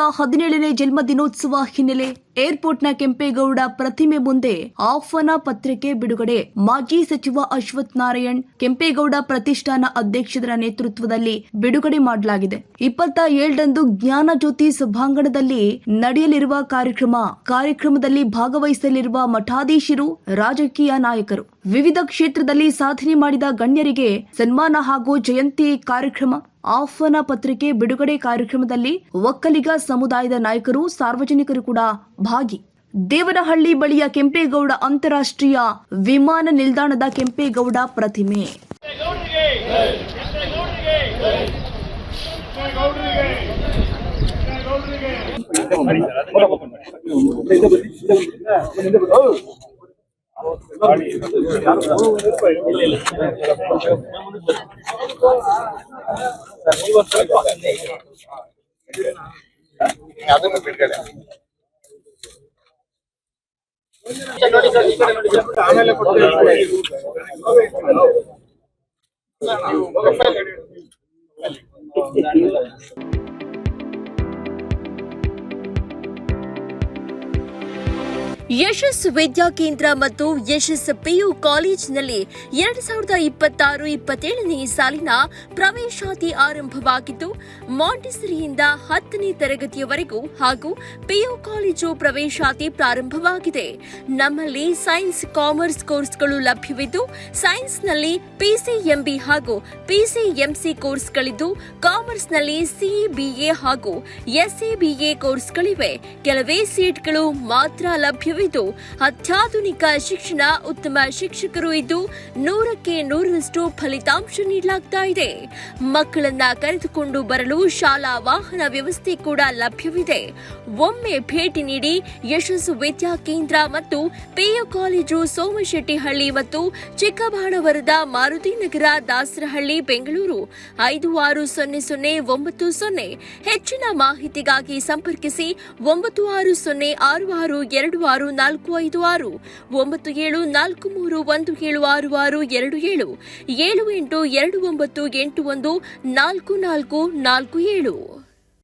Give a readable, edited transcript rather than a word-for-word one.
17ನೇ ಜನ್ಮದಿನೋತ್ಸವ ಹಿನ್ನೆಲೆ ಏರ್ಪೋರ್ಟ್ನ ಕೆಂಪೇಗೌಡ ಪ್ರತಿಮೆ ಮುಂದೆ ಆಹ್ವಾನ ಪತ್ರಿಕೆ ಬಿಡುಗಡೆ. ಮಾಜಿ ಸಚಿವ ಅಶ್ವಥ್ ನಾರಾಯಣ್ ಕೆಂಪೇಗೌಡ ಪ್ರತಿಷ್ಠಾನ ಅಧ್ಯಕ್ಷರ ನೇತೃತ್ವದಲ್ಲಿ ಬಿಡುಗಡೆ ಮಾಡಲಾಗಿದೆ. 27ರಂದು ಜ್ಞಾನ ಜ್ಯೋತಿ ಸಭಾಂಗಣದಲ್ಲಿ ನಡೆಯಲಿರುವ ಕಾರ್ಯಕ್ರಮದಲ್ಲಿ ಭಾಗವಹಿಸಲಿರುವ ಮಠಾಧೀಶರು, ರಾಜಕೀಯ ನಾಯಕರು, ವಿವಿಧ ಕ್ಷೇತ್ರದಲ್ಲಿ ಸಾಧನೆ ಮಾಡಿದ ಗಣ್ಯರಿಗೆ ಸನ್ಮಾನ ಹಾಗೂ ಜಯಂತಿ ಕಾರ್ಯಕ್ರಮ. ಆಹ್ವಾನ ಪತ್ರಿಕೆ ಬಿಡುಗಡೆ ಕಾರ್ಯಕ್ರಮದಲ್ಲಿ ಒಕ್ಕಲಿಗ ಸಮುದಾಯದ ನಾಯಕರು, ಸಾರ್ವಜನಿಕರು ಕೂಡ ಭಾಗಿ. ದೇವನಹಳ್ಳಿ ಬಳಿಯ ಕೆಂಪೇಗೌಡ ಅಂತಾರಾಷ್ಟ್ರೀಯ ವಿಮಾನ ನಿಲ್ದಾಣದ ಕೆಂಪೇಗೌಡ ಪ್ರತಿಮೆ. ಯಶಸ್ ವಿದ್ಯಾ ಕೇಂದ್ರ ಮತ್ತು ಯಶಸ್ ಪಿಯು ಕಾಲೇಜಿನಲ್ಲಿ 2026-27ನೇ ಸಾಲಿನ ಪ್ರವೇಶಾತಿ ಆರಂಭವಾಗಿದ್ದು, ಮಾಂಟಿಸರಿಯಿಂದ 10ನೇ ತರಗತಿಯವರೆಗೂ ಹಾಗೂ ಪಿಯು ಕಾಲೇಜು ಪ್ರವೇಶಾತಿ ಪ್ರಾರಂಭವಾಗಿದೆ. ನಮ್ಮಲ್ಲಿ ಸೈನ್ಸ್, ಕಾಮರ್ಸ್ ಕೋರ್ಸ್ಗಳು ಲಭ್ಯವಿದ್ದು, ಸೈನ್ಸ್ನಲ್ಲಿ ಪಿಸಿಎಂಬಿ ಹಾಗೂ ಪಿಸಿಎಂಸಿ ಕೋರ್ಸ್ಗಳಿದ್ದು, ಕಾಮರ್ಸ್ನಲ್ಲಿ ಸಿಬಿಎ ಹಾಗೂ ಎಸ್ಎಬಿಎ ಕೋರ್ಸ್ಗಳಿವೆ. ಕೆಲವೇ ಸೀಟ್ಗಳು ಮಾತ್ರ ಲಭ್ಯವಿದ್ದು, ಅತ್ಯಾಧುನಿಕ ಶಿಕ್ಷಣ, ಉತ್ತಮ ಶಿಕ್ಷಕರು ಇದ್ದು 100ಕ್ಕೆ 100ರಷ್ಟು ಫಲಿತಾಂಶ ನೀಡಲಾಗ್ತಾ ಇದೆ. ಮಕ್ಕಳನ್ನ ಕರೆದುಕೊಂಡು ಬರಲು ಶಾಲಾ ವಾಹನ ವ್ಯವಸ್ಥೆ ಕೂಡ ಲಭ್ಯವಿದೆ. ಒಮ್ಮೆ ಭೇಟಿ ನೀಡಿ. ಯಶಸ್ಸು ವಿದ್ಯಾ ಕೇಂದ್ರ ಮತ್ತು ಪಿಯು ಕಾಲೇಜು, ಸೋಮಶೆಟ್ಟಿಹಳ್ಳಿ ಮತ್ತು ಚಿಕ್ಕಬಾಣವರದ, ಮಾರುತಿನಗರ, ದಾಸರಹಳ್ಳಿ, ಬೆಂಗಳೂರು 560090. ಹೆಚ್ಚಿನ ಮಾಹಿತಿಗಾಗಿ ಸಂಪರ್ಕಿಸಿ 9606626456, 9743176627, 7829814447.